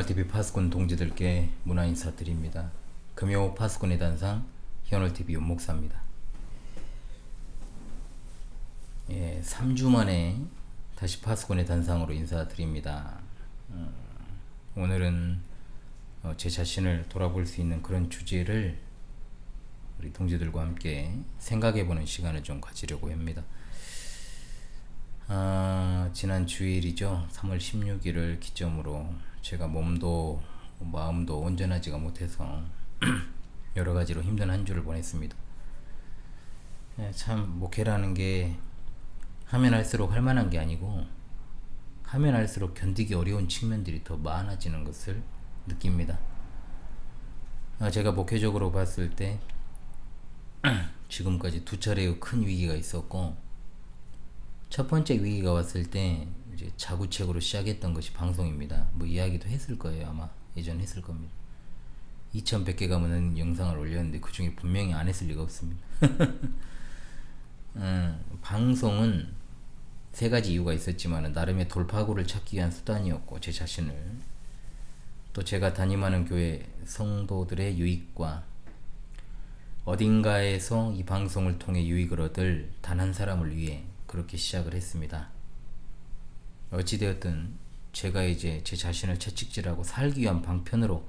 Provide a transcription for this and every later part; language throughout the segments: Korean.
희원올TV 파수꾼 동지들께 문화 인사드립니다. 금요 파수꾼의 단상 희원올TV 윤목사입니다. 3주 만에 다시 파수꾼의 단상으로 인사드립니다. 오늘은 제 자신을 돌아볼 수 있는 그런 주제를 우리 동지들과 함께 생각해보는 시간을 좀 가지려고 합니다. 지난 주일이죠. 3월 16일을 기점으로 제가 몸도 마음도 온전하지가 못해서 여러 가지로 힘든 한 주를 보냈습니다. 참 목회라는 게 하면 할수록 할 만한 게 아니고 하면 할수록 견디기 어려운 측면들이 더 많아지는 것을 느낍니다. 제가 목회적으로 봤을 때 지금까지 두 차례의 큰 위기가 있었고, 첫 번째 위기가 왔을 때 이제 자구책으로 시작했던 것이 방송입니다. 뭐 이야기도 했을 거예요. 아마 예전 했을 겁니다. 2100개가 넘는 영상을 올렸는데 그 중에 분명히 안 했을 리가 없습니다. 방송은 세 가지 이유가 있었지만 나름의 돌파구를 찾기 위한 수단이었고, 제 자신을 또 제가 담임하는 교회 성도들의 유익과 어딘가에서 이 방송을 통해 유익을 얻을 단 한 사람을 위해 그렇게 시작을 했습니다. 어찌되었든 제가 이제 제 자신을 채찍질하고 살기 위한 방편으로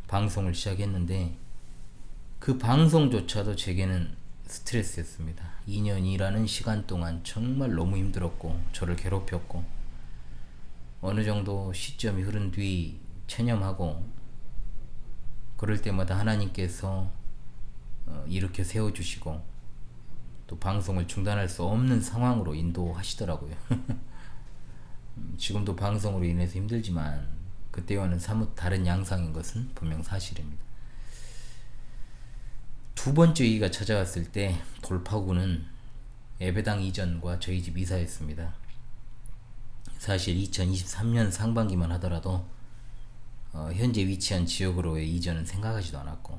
방송을 시작했는데, 그 방송조차도 제게는 스트레스였습니다. 2년이라는 시간 동안 정말 너무 힘들었고 저를 괴롭혔고, 어느 정도 시점이 흐른 뒤 체념하고 그럴 때마다 하나님께서 일으켜 세워주시고 또 방송을 중단할 수 없는 상황으로 인도하시더라고요. 지금도 방송으로 인해서 힘들지만 그때와는 사뭇 다른 양상인 것은 분명 사실입니다. 두 번째 위기가 찾아왔을 때 돌파구는 예배당 이전과 저희 집 이사였습니다. 사실 2023년 상반기만 하더라도 현재 위치한 지역으로의 이전은 생각하지도 않았고,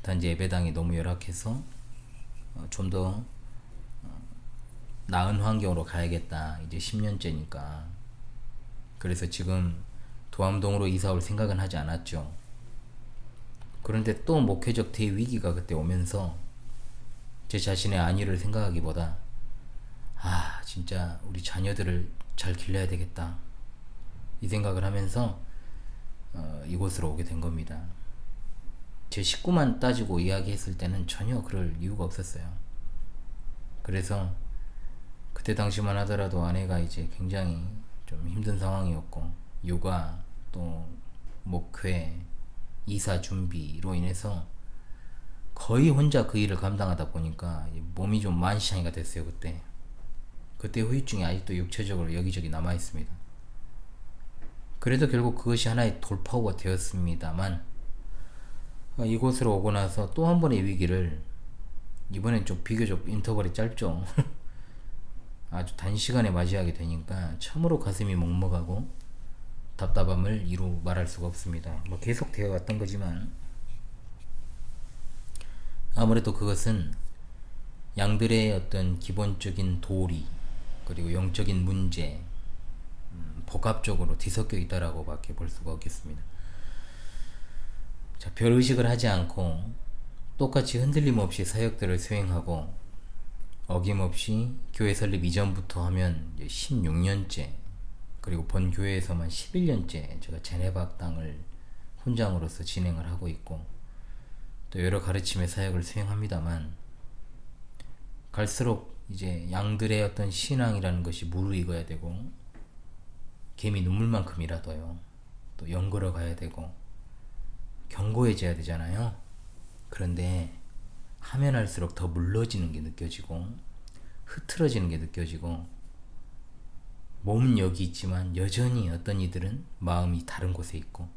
단지 예배당이 너무 열악해서 좀 더 나은 환경으로 가야겠다. 이제 10년째니까. 그래서 지금 도암동으로 이사 올 생각은 하지 않았죠. 그런데 또 목회적 대위기가 그때 오면서 제 자신의 안위를 생각하기보다 진짜 우리 자녀들을 잘 길러야 되겠다, 이 생각을 하면서 이곳으로 오게 된 겁니다. 제 식구만 따지고 이야기했을 때는 전혀 그럴 이유가 없었어요. 그래서 그때 당시만 하더라도 아내가 이제 굉장히 좀 힘든 상황이었고, 육아 또 목회 이사 준비로 인해서 거의 혼자 그 일을 감당하다 보니까 몸이 좀 만시창이가 됐어요. 그때 후유증이 아직도 육체적으로 여기저기 남아있습니다. 그래도 결국 그것이 하나의 돌파구가 되었습니다만, 이곳으로 오고 나서 또 한 번의 위기를, 이번엔 좀 비교적 인터벌이 짧죠. 아주 단시간에 맞이하게 되니까 참으로 가슴이 먹먹하고 답답함을 이루 말할 수가 없습니다. 계속 되어 왔던 거지만 아무래도 그것은 양들의 어떤 기본적인 도리 그리고 영적인 문제, 복합적으로 뒤섞여 있다라고 밖에 볼 수가 없겠습니다. 별 의식을 하지 않고 똑같이 흔들림 없이 사역들을 수행하고 어김없이 교회 설립 이전부터 하면 이제 16년째, 그리고 본 교회에서만 11년째 제가 제네박당을 훈장으로서 진행을 하고 있고, 또 여러 가르침의 사역을 수행합니다만, 갈수록 이제 양들의 어떤 신앙이라는 것이 무르익어야 되고, 개미 눈물만큼이라도요 또 연걸어 가야 되고 견고해져야 되잖아요. 그런데 하면 할수록 더 물러지는 게 느껴지고 흐트러지는 게 느껴지고, 몸은 여기 있지만 여전히 어떤 이들은 마음이 다른 곳에 있고,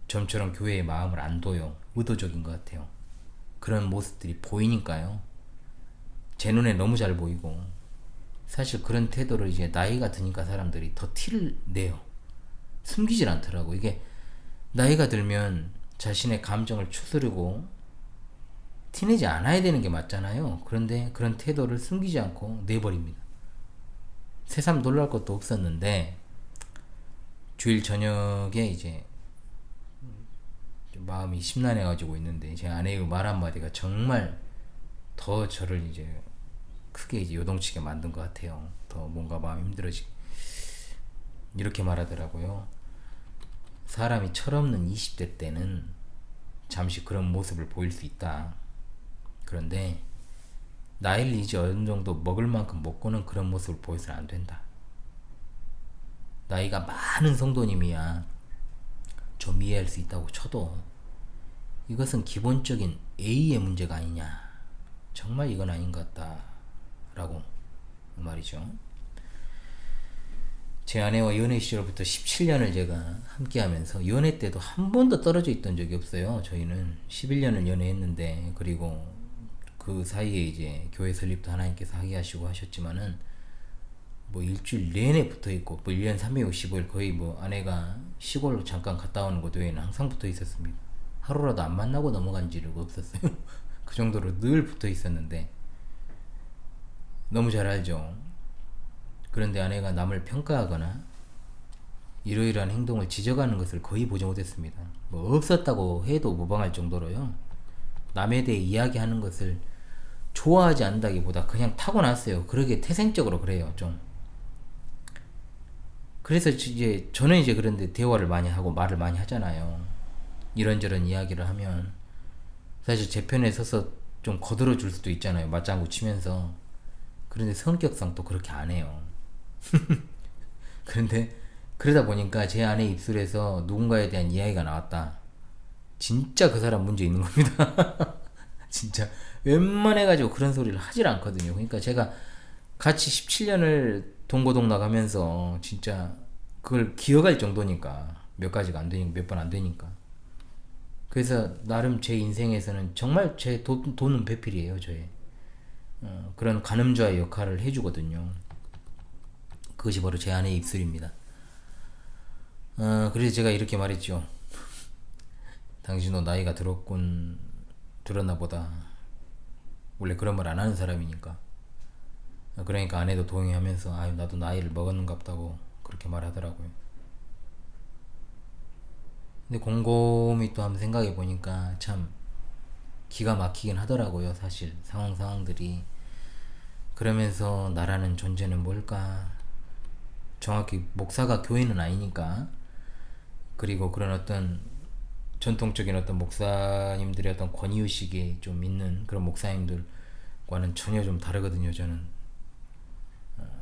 좀처럼 교회에 마음을 안 둬요. 의도적인 것 같아요. 그런 모습들이 보이니까요. 제 눈에 너무 잘 보이고, 사실 그런 태도를 이제 나이가 드니까 사람들이 더 티를 내요. 숨기질 않더라고. 이게 나이가 들면 자신의 감정을 추스르고 티내지 않아야 되는 게 맞잖아요. 그런데 그런 태도를 숨기지 않고 내버립니다. 새삼 놀랄 것도 없었는데 주일 저녁에 이제 좀 마음이 심란해 가지고 있는데 제 아내의 말 한마디가 정말 더 저를 이제 크게 이제 요동치게 만든 것 같아요. 더 뭔가 마음이 힘들어지. 이렇게 말하더라고요. 사람이 철없는 20대 때는 잠시 그런 모습을 보일 수 있다. 그런데 나이를 이제 어느 정도 먹을 만큼 먹고는 그런 모습을 보여서는 안 된다. 나이가 많은 성도님이야 좀 이해할 수 있다고 쳐도 이것은 기본적인 A의 문제가 아니냐. 정말 이건 아닌 것 같다. 라고 말이죠. 제 아내와 연애 시절부터 17년을 제가 함께 하면서 연애 때도 한 번도 떨어져 있던 적이 없어요. 저희는 11년을 연애했는데, 그리고 그 사이에 이제 교회 설립도 하나님께서 하게 하시고 하셨지만은 뭐 일주일 내내 붙어 있고, 뭐 1년 365일 거의 뭐 아내가 시골로 잠깐 갔다 오는 것 외에는 항상 붙어 있었습니다. 하루라도 안 만나고 넘어간 적이 없었어요. 그 정도로 늘 붙어 있었는데, 너무 잘 알죠. 그런데 아내가 남을 평가하거나 이러이러한 행동을 지적하는 것을 거의 보지 못했습니다. 뭐 없었다고 해도 무방할 정도로요. 남에 대해 이야기하는 것을 좋아하지 않다기보다 그냥 타고났어요. 그러게 태생적으로 그래요, 좀. 그래서 이제 저는 이제 그런데 대화를 많이 하고 말을 많이 하잖아요. 이런저런 이야기를 하면 사실 제 편에 서서 좀 거들어 줄 수도 있잖아요. 맞장구 치면서. 그런데 성격상 또 그렇게 안 해요. 그런데 그러다 보니까 제 아내 입술에서 누군가에 대한 이야기가 나왔다. 진짜 그 사람 문제 있는 겁니다. 진짜 웬만해가지고 그런 소리를 하질 않거든요. 그러니까 제가 같이 17년을 동고동락 하면서 진짜 그걸 기억할 정도니까, 몇 가지가 안 되니까, 몇 번 안 되니까. 그래서 나름 제 인생에서는 정말 제 돈은 배필이에요. 저의 그런 가늠자의 역할을 해주거든요. 그것이 바로 제 아내의 입술입니다. 그래서 제가 이렇게 말했죠. 당신도 나이가 들었나 보다. 원래 그런 말 안 하는 사람이니까. 그러니까 아내도 동의하면서 아 나도 나이를 먹었는갑다고 그렇게 말하더라고요. 근데 곰곰이 또 한번 생각해 보니까 참 기가 막히긴 하더라고요. 사실 상황들이. 그러면서 나라는 존재는 뭘까? 정확히 목사가 교회는 아니니까. 그리고 그런 어떤 전통적인 어떤 목사님들의 어떤 권위의식에 좀 있는 그런 목사님들과는 전혀 좀 다르거든요. 저는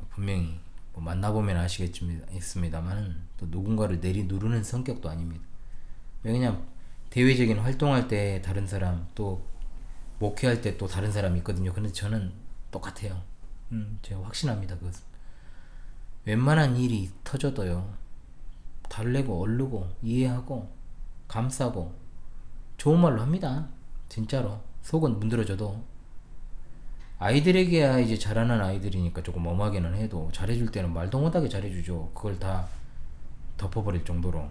분명히 뭐 만나보면 아시겠습니다만 또 누군가를 누르는 성격도 아닙니다. 그냥 대외적인 활동할 때 다른 사람, 또 목회할 때 또 다른 사람이 있거든요. 근데 저는 똑같아요. 제가 확신합니다. 그것은. 웬만한 일이 터져도요, 달래고 얼르고 이해하고 감싸고 좋은 말로 합니다. 진짜로. 속은 문드러져도. 아이들에게야 이제 자라는 아이들이니까 조금 엄하게는 해도 잘해줄 때는 말도 못하게 잘해주죠. 그걸 다 덮어버릴 정도로.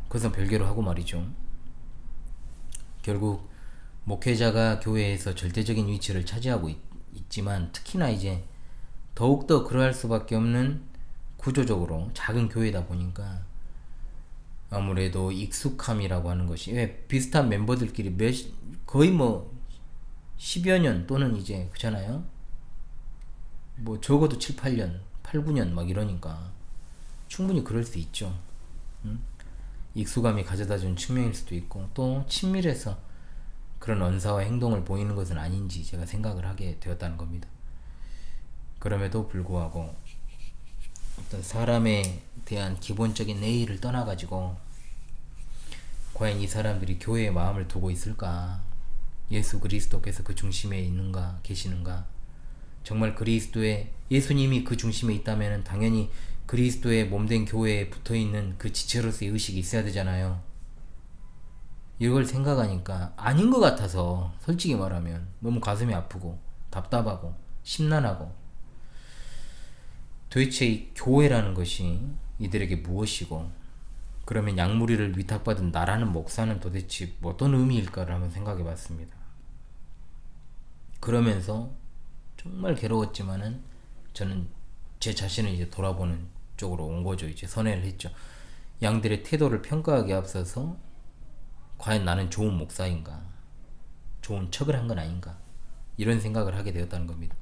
그것은 별개로 하고 말이죠. 결국 목회자가 교회에서 절대적인 위치를 차지하고 있지만, 특히나 이제 더욱더 그러할 수밖에 없는 구조적으로 작은 교회다 보니까 아무래도 익숙함이라고 하는 것이, 왜 비슷한 멤버들끼리 거의 뭐 10여 년 또는 이제 그렇잖아요. 뭐 적어도 7, 8년, 8, 9년 막 이러니까 충분히 그럴 수 있죠. 익숙함이 가져다 준 측면일 수도 있고, 또 친밀해서 그런 언사와 행동을 보이는 것은 아닌지 제가 생각을 하게 되었다는 겁니다. 그럼에도 불구하고 어떤 사람에 대한 기본적인 내의를 떠나가지고 과연 이 사람들이 교회에 마음을 두고 있을까? 예수 그리스도께서 그 중심에 있는가, 계시는가? 정말 예수님이 그 중심에 있다면 당연히 그리스도의 몸된 교회에 붙어있는 그 지체로서의 의식이 있어야 되잖아요. 이걸 생각하니까 아닌 것 같아서, 솔직히 말하면 너무 가슴이 아프고 답답하고 심란하고, 도대체 이 교회라는 것이 이들에게 무엇이고, 그러면 약물이를 위탁받은 나라는 목사는 도대체 어떤 의미일까를 한번 생각해 봤습니다. 그러면서 정말 괴로웠지만은 저는 제 자신을 이제 돌아보는 쪽으로 온 거죠. 이제 선회를 했죠. 양들의 태도를 평가하기에 앞서서 과연 나는 좋은 목사인가, 좋은 척을 한 건 아닌가, 이런 생각을 하게 되었다는 겁니다.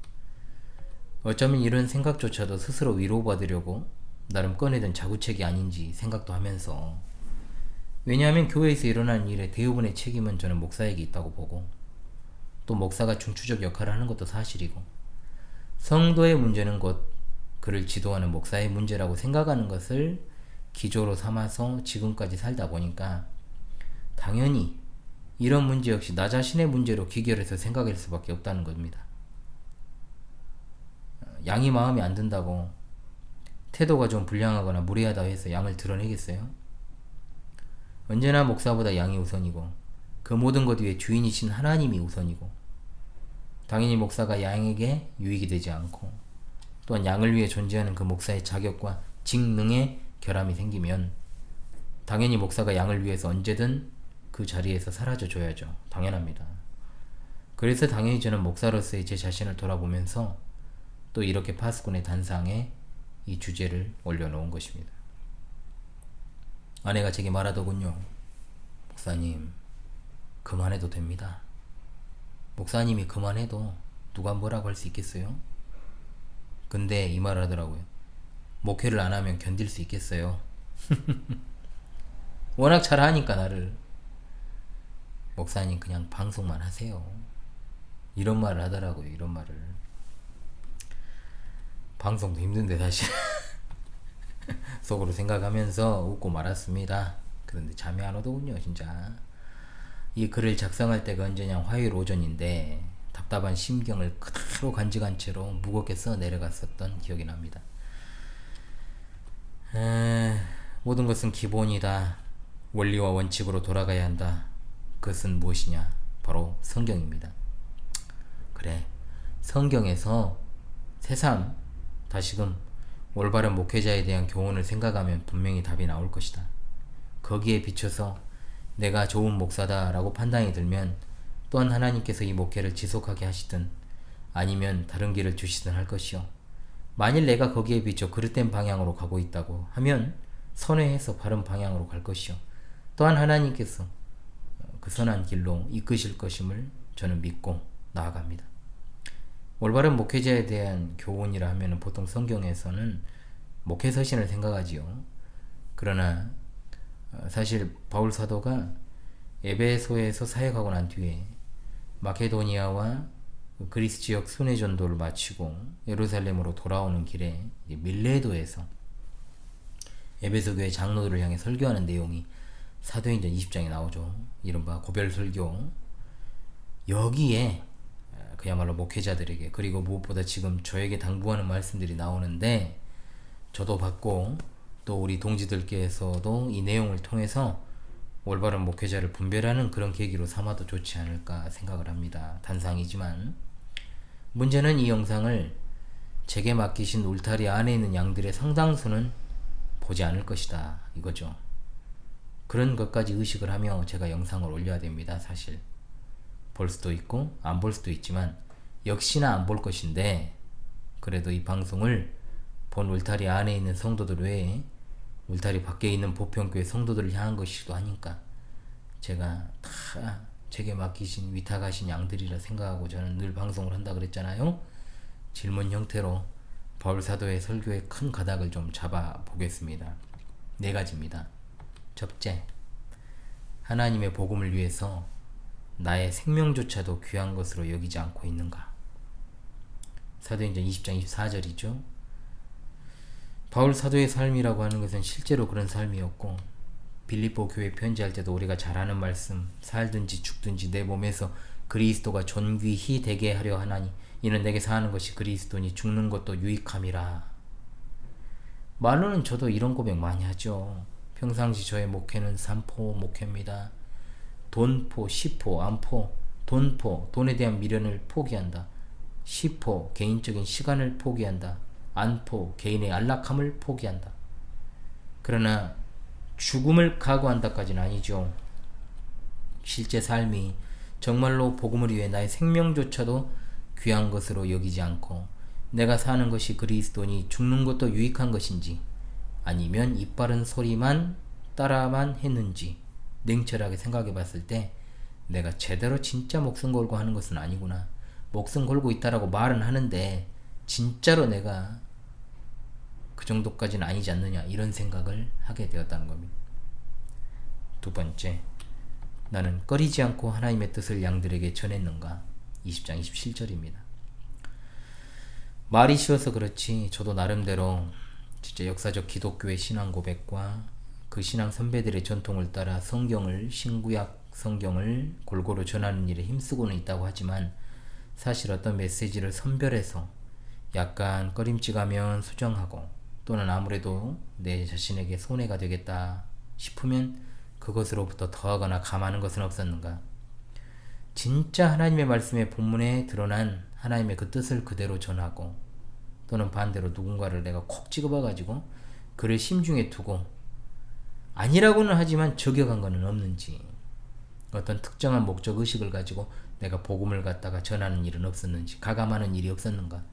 어쩌면 이런 생각조차도 스스로 위로받으려고 나름 꺼내던 자구책이 아닌지 생각도 하면서, 왜냐하면 교회에서 일어나는 일의 대부분의 책임은 저는 목사에게 있다고 보고, 또 목사가 중추적 역할을 하는 것도 사실이고, 성도의 문제는 곧 그를 지도하는 목사의 문제라고 생각하는 것을 기조로 삼아서 지금까지 살다 보니까 당연히 이런 문제 역시 나 자신의 문제로 귀결해서 생각할 수밖에 없다는 겁니다. 양이 마음에 안 든다고 태도가 좀 불량하거나 무례하다고 해서 양을 드러내겠어요? 언제나 목사보다 양이 우선이고 그 모든 것 위에 주인이신 하나님이 우선이고, 당연히 목사가 양에게 유익이 되지 않고 또한 양을 위해 존재하는 그 목사의 자격과 직능에 결함이 생기면 당연히 목사가 양을 위해서 언제든 그 자리에서 사라져 줘야죠. 당연합니다. 그래서 당연히 저는 목사로서의 제 자신을 돌아보면서 또 이렇게 파수꾼의 단상에 이 주제를 올려놓은 것입니다. 아내가 제게 말하더군요. 목사님, 그만해도 됩니다. 목사님이 그만해도 누가 뭐라고 할 수 있겠어요? 근데 이 말을 하더라고요. 목회를 안 하면 견딜 수 있겠어요? 워낙 잘하니까 나를. 목사님 그냥 방송만 하세요. 이런 말을 하더라고요. 이런 말을. 방송도 힘든데 사실. 속으로 생각하면서 웃고 말았습니다. 그런데 잠이 안 오더군요. 진짜. 이 글을 작성할 때가 언제냐, 화요일 오전인데 답답한 심경을 그대로 간직한 채로 무겁게 써 내려갔었던 기억이 납니다. 모든 것은 기본이다. 원리와 원칙으로 돌아가야 한다. 그것은 무엇이냐? 바로 성경입니다. 그래, 성경에서 새삼 다시금 올바른 목회자에 대한 교훈을 생각하면 분명히 답이 나올 것이다. 거기에 비춰서 내가 좋은 목사다 라고 판단이 들면 또한 하나님께서 이 목회를 지속하게 하시든 아니면 다른 길을 주시든 할 것이요, 만일 내가 거기에 비춰 그릇된 방향으로 가고 있다고 하면 선회해서 바른 방향으로 갈 것이요, 또한 하나님께서 그 선한 길로 이끄실 것임을 저는 믿고 나아갑니다. 올바른 목회자에 대한 교훈이라 하면 보통 성경에서는 목회서신을 생각하지요. 그러나 사실 바울 사도가 에베소에서 사역하고 난 뒤에 마케도니아와 그리스 지역 순회 전도를 마치고 예루살렘으로 돌아오는 길에 밀레도에서 에베소 교회 장로들을 향해 설교하는 내용이 사도행전 20장에 나오죠. 이른바 고별 설교. 여기에 그야말로 목회자들에게, 그리고 무엇보다 지금 저에게 당부하는 말씀들이 나오는데, 저도 받고 또 우리 동지들께서도 이 내용을 통해서 올바른 목회자를 분별하는 그런 계기로 삼아도 좋지 않을까 생각을 합니다. 단상이지만 문제는 이 영상을 제게 맡기신 울타리 안에 있는 양들의 상당수는 보지 않을 것이다, 이거죠. 그런 것까지 의식을 하며 제가 영상을 올려야 됩니다. 사실 볼 수도 있고 안 볼 수도 있지만 역시나 안 볼 것인데, 그래도 이 방송을 본 울타리 안에 있는 성도들 외에 울타리 밖에 있는 보편교회 성도들을 향한 것이기도 하니까 제가 다 제게 맡기신 위탁하신 양들이라 생각하고 저는 늘 방송을 한다 그랬잖아요. 질문 형태로 바울 사도의 설교의 큰 가닥을 좀 잡아 보겠습니다. 4가지입니다. 첫째, 하나님의 복음을 위해서 나의 생명조차도 귀한 것으로 여기지 않고 있는가? 사도행전 20장 24절이죠. 바울 사도의 삶이라고 하는 것은 실제로 그런 삶이었고, 빌립보 교회 편지할 때도 우리가 잘 아는 말씀, 살든지 죽든지 내 몸에서 그리스도가 존귀히 되게 하려 하나니 이는 내게 사는 것이 그리스도니 죽는 것도 유익함이라. 말로는 저도 이런 고백 많이 하죠. 평상시 저의 목회는 3포 목회입니다. 돈포, 시포, 안포. 돈포, 돈에 대한 미련을 포기한다. 시포, 개인적인 시간을 포기한다. 안포, 개인의 안락함을 포기한다. 그러나 죽음을 각오한다까지는 아니죠. 실제 삶이 정말로 복음을 위해 나의 생명조차도 귀한 것으로 여기지 않고 내가 사는 것이 그리스도니 죽는 것도 유익한 것인지 아니면 입 바른 소리만 따라만 했는지 냉철하게 생각해 봤을 때 내가 제대로 진짜 목숨 걸고 하는 것은 아니구나. 목숨 걸고 있다라고 말은 하는데 진짜로 내가 그 정도까지는 아니지 않느냐, 이런 생각을 하게 되었다는 겁니다. 두 번째, 나는 꺼리지 않고 하나님의 뜻을 양들에게 전했는가. 20장 27절입니다. 말이 쉬워서 그렇지 저도 나름대로 진짜 역사적 기독교의 신앙 고백과 그 신앙 선배들의 전통을 따라 성경을, 신구약 성경을 골고루 전하는 일에 힘쓰고는 있다고 하지만 사실 어떤 메시지를 선별해서 약간 꺼림칙하면 수정하고 또는 아무래도 내 자신에게 손해가 되겠다 싶으면 그것으로부터 더하거나 감하는 것은 없었는가. 진짜 하나님의 말씀의 본문에 드러난 하나님의 그 뜻을 그대로 전하고 또는 반대로 누군가를 내가 콕 찍어봐가지고 그를 심중에 두고 아니라고는 하지만 저격한 것은 없는지, 어떤 특정한 목적 의식을 가지고 내가 복음을 갖다가 전하는 일은 없었는지, 가감하는 일이 없었는가,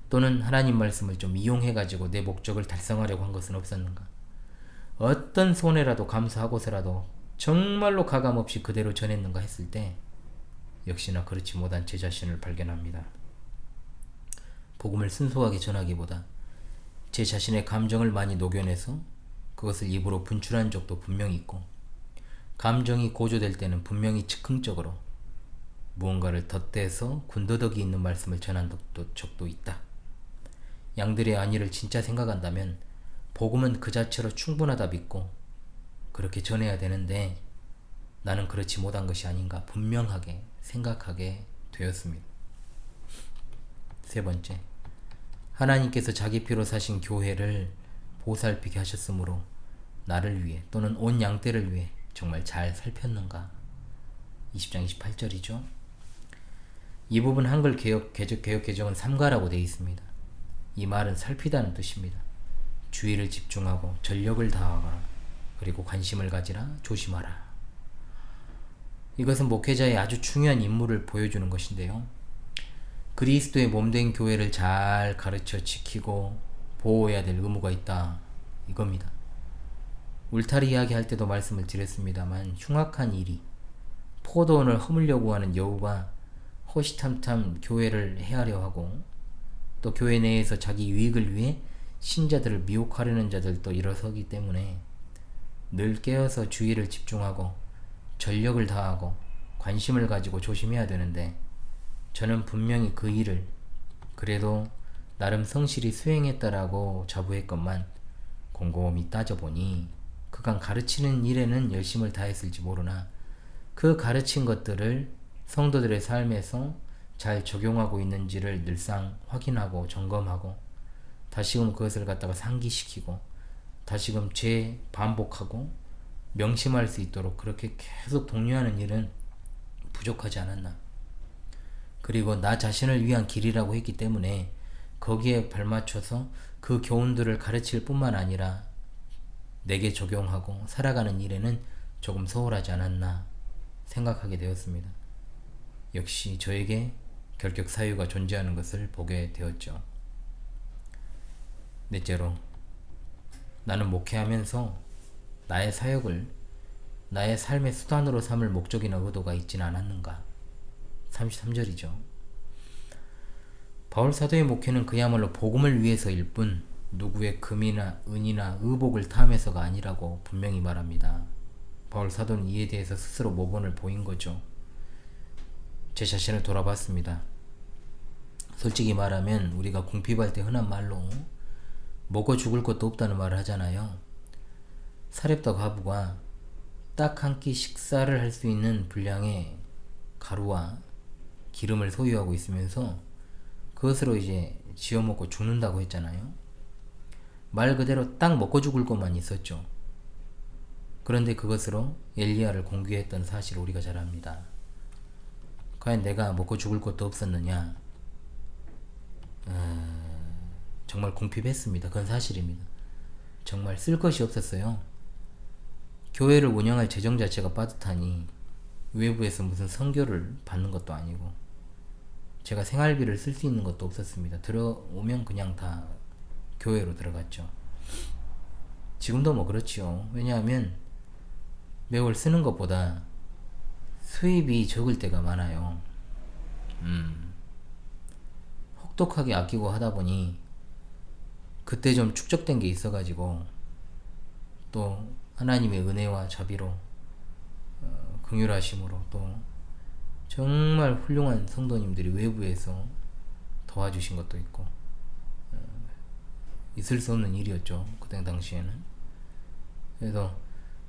또는 하나님 말씀을 좀 이용해가지고 내 목적을 달성하려고 한 것은 없었는가. 어떤 손해라도 감수하고서라도 정말로 가감없이 그대로 전했는가 했을 때 역시나 그렇지 못한 제 자신을 발견합니다. 복음을 순수하게 전하기보다 제 자신의 감정을 많이 녹여내서 그것을 입으로 분출한 적도 분명히 있고, 감정이 고조될 때는 분명히 즉흥적으로 무언가를 덧대서 군더더기 있는 말씀을 전한 적도 있다. 양들의 안위를 진짜 생각한다면 복음은 그 자체로 충분하다 믿고 그렇게 전해야 되는데 나는 그렇지 못한 것이 아닌가 분명하게 생각하게 되었습니다. 세 번째, 하나님께서 자기 피로 사신 교회를 보살피게 하셨으므로 나를 위해 또는 온 양떼를 위해 정말 잘 살폈는가. 20장 28절이죠. 이 부분 한글 개역 개정은 삼가라고 되어 있습니다. 이 말은 살피다는 뜻입니다. 주의를 집중하고 전력을 다하거나 그리고 관심을 가지라, 조심하라. 이것은 목회자의 아주 중요한 임무를 보여주는 것인데요. 그리스도의 몸된 교회를 잘 가르쳐 지키고 보호해야 될 의무가 있다, 이겁니다. 울타리 이야기 할 때도 말씀을 드렸습니다만 흉악한 일이, 포도원을 허물려고 하는 여우가 호시탐탐 교회를 해하려 하고 또 교회 내에서 자기 유익을 위해 신자들을 미혹하려는 자들도 일어서기 때문에 늘 깨어서 주의를 집중하고 전력을 다하고 관심을 가지고 조심해야 되는데, 저는 분명히 그 일을 그래도 나름 성실히 수행했다라고 자부했건만 곰곰이 따져보니 그간 가르치는 일에는 열심을 다했을지 모르나 그 가르친 것들을 성도들의 삶에서 잘 적용하고 있는지를 늘상 확인하고 점검하고 다시금 그것을 갖다가 상기시키고 다시금 재반복하고 명심할 수 있도록 그렇게 계속 독려하는 일은 부족하지 않았나. 그리고 나 자신을 위한 길이라고 했기 때문에 거기에 발맞춰서 그 교훈들을 가르칠 뿐만 아니라 내게 적용하고 살아가는 일에는 조금 소홀하지 않았나 생각하게 되었습니다. 역시 저에게 결격 사유가 존재하는 것을 보게 되었죠. 넷째로, 나는 목회하면서 나의 사역을 나의 삶의 수단으로 삼을 목적이나 의도가 있지는 않았는가. 33절이죠. 바울 사도의 목회는 그야말로 복음을 위해서일 뿐 누구의 금이나 은이나 의복을 탐해서가 아니라고 분명히 말합니다. 바울 사도는 이에 대해서 스스로 모본을 보인 거죠. 제 자신을 돌아봤습니다. 솔직히 말하면 우리가 궁핍할 때 흔한 말로 먹어 죽을 것도 없다는 말을 하잖아요. 사렙다 과부가 딱 한 끼 식사를 할 수 있는 분량의 가루와 기름을 소유하고 있으면서 그것으로 이제 지어 먹고 죽는다고 했잖아요. 말 그대로 딱 먹고 죽을 것만 있었죠. 그런데 그것으로 엘리야를 공개했던 사실을 우리가 잘 압니다. 과연 내가 먹고 죽을 것도 없었느냐? 정말 궁핍했습니다. 그건 사실입니다. 정말 쓸 것이 없었어요. 교회를 운영할 재정 자체가 빠듯하니 외부에서 무슨 선교를 받는 것도 아니고 제가 생활비를 쓸 수 있는 것도 없었습니다. 들어오면 그냥 다 교회로 들어갔죠. 지금도 뭐 그렇지요. 왜냐하면 매월 쓰는 것보다 수입이 적을 때가 많아요. 혹독하게 아끼고 하다 보니 그때 좀 축적된 게 있어가지고 또 하나님의 은혜와 자비로 긍휼하심으로 또 정말 훌륭한 성도님들이 외부에서 도와주신 것도 있고 있을 수 없는 일이었죠. 그때 당시에는. 그래서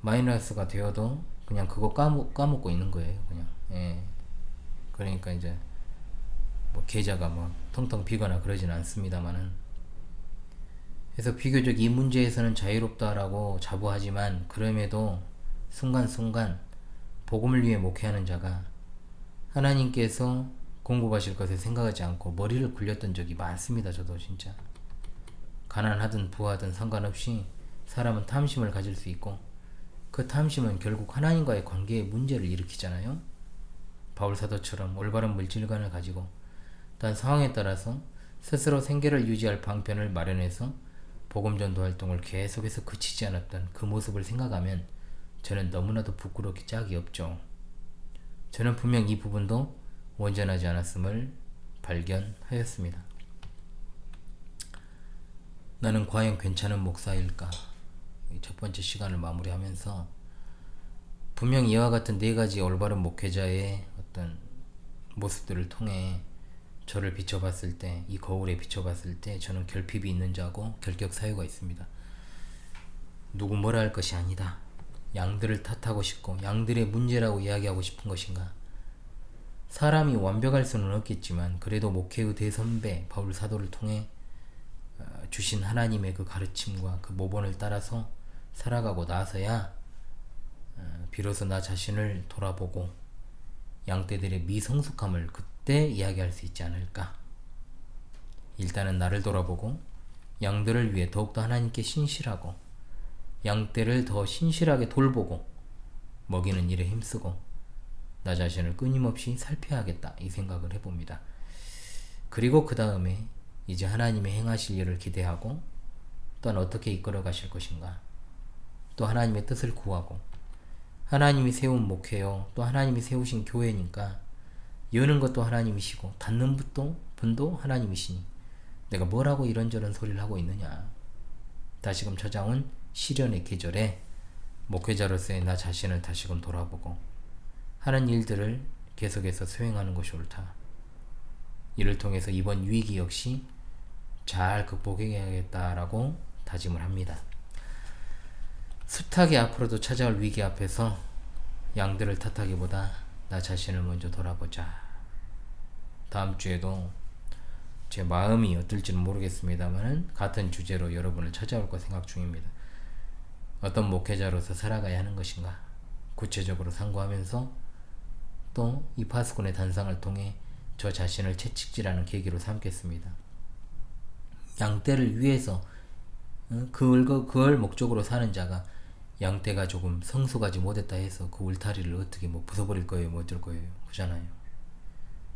마이너스가 되어도 그냥 그거 까먹고 있는 거예요. 그냥. 예. 그러니까 이제 뭐 계좌가 뭐 텅텅 비거나 그러진 않습니다만은. 그래서 비교적 이 문제에서는 자유롭다라고 자부하지만 그럼에도 순간순간 복음을 위해 목회하는 자가 하나님께서 공급하실 것을 생각하지 않고 머리를 굴렸던 적이 많습니다. 저도 진짜. 가난하든 부하든 상관없이 사람은 탐심을 가질 수 있고 그 탐심은 결국 하나님과의 관계에 문제를 일으키잖아요. 바울 사도처럼 올바른 물질관을 가지고 단 상황에 따라서 스스로 생계를 유지할 방편을 마련해서 복음 전도 활동을 계속해서 그치지 않았던 그 모습을 생각하면 저는 너무나도 부끄럽기 짝이 없죠. 저는 분명 이 부분도 온전하지 않았음을 발견하였습니다. 나는 과연 괜찮은 목사일까? 첫 번째 시간을 마무리하면서 분명 이와 같은 네 가지 올바른 목회자의 어떤 모습들을 통해 저를 비춰봤을 때, 이 거울에 비춰봤을 때 저는 결핍이 있는 자고 결격 사유가 있습니다. 누구 뭐라 할 것이 아니다. 양들을 탓하고 싶고 양들의 문제라고 이야기하고 싶은 것인가? 사람이 완벽할 수는 없겠지만 그래도 목회의 대선배 바울 사도를 통해 주신 하나님의 그 가르침과 그 모본을 따라서 살아가고 나서야 비로소 나 자신을 돌아보고 양떼들의 미성숙함을 그때 이야기할 수 있지 않을까. 일단은 나를 돌아보고 양들을 위해 더욱더 하나님께 신실하고 양떼를 더 신실하게 돌보고 먹이는 일에 힘쓰고 나 자신을 끊임없이 살펴야겠다 이 생각을 해봅니다. 그리고 그 다음에 이제 하나님의 행하실 일을 기대하고 또한 어떻게 이끌어 가실 것인가, 또 하나님의 뜻을 구하고 하나님이 세운 목회요 또 하나님이 세우신 교회니까 여는 것도 하나님이시고 닫는 분도 하나님이시니 내가 뭐라고 이런저런 소리를 하고 있느냐. 다시금 찾아온 시련의 계절에 목회자로서의 나 자신을 다시금 돌아보고 하는 일들을 계속해서 수행하는 것이 옳다. 이를 통해서 이번 위기 역시 잘 극복해야겠다라고 다짐을 합니다. 숱하게 앞으로도 찾아올 위기 앞에서 양들을 탓하기보다 나 자신을 먼저 돌아보자. 다음 주에도 제 마음이 어떨지는 모르겠습니다만 같은 주제로 여러분을 찾아올 거 생각 중입니다. 어떤 목회자로서 살아가야 하는 것인가 구체적으로 상고하면서 또 이 파수꾼의 단상을 통해 저 자신을 채찍질하는 계기로 삼겠습니다. 양떼를 위해서 그걸 목적으로 사는 자가 양떼가 조금 성숙하지 못했다 해서 그 울타리를 어떻게 뭐 부숴버릴 거예요, 뭐 어쩔 거예요, 그잖아요.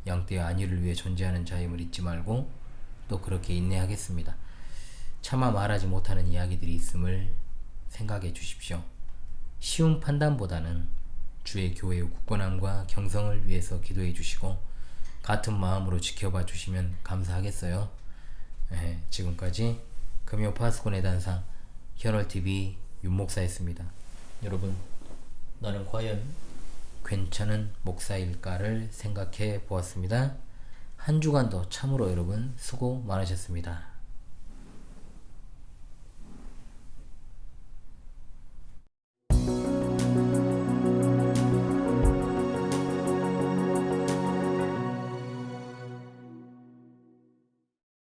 양떼의 안위를 위해 존재하는 자임을 잊지 말고 또 그렇게 인내하겠습니다. 차마 말하지 못하는 이야기들이 있음을 생각해 주십시오. 쉬운 판단보다는 주의 교회의 굳건함과 경성을 위해서 기도해 주시고 같은 마음으로 지켜봐 주시면 감사하겠어요. 지금까지 금요 파수꾼의 단상 현월TV 윤목사였습니다. 여러분, 나는 과연 괜찮은 목사일까를 생각해 보았습니다. 한 주간도 참으로 여러분 수고 많으셨습니다.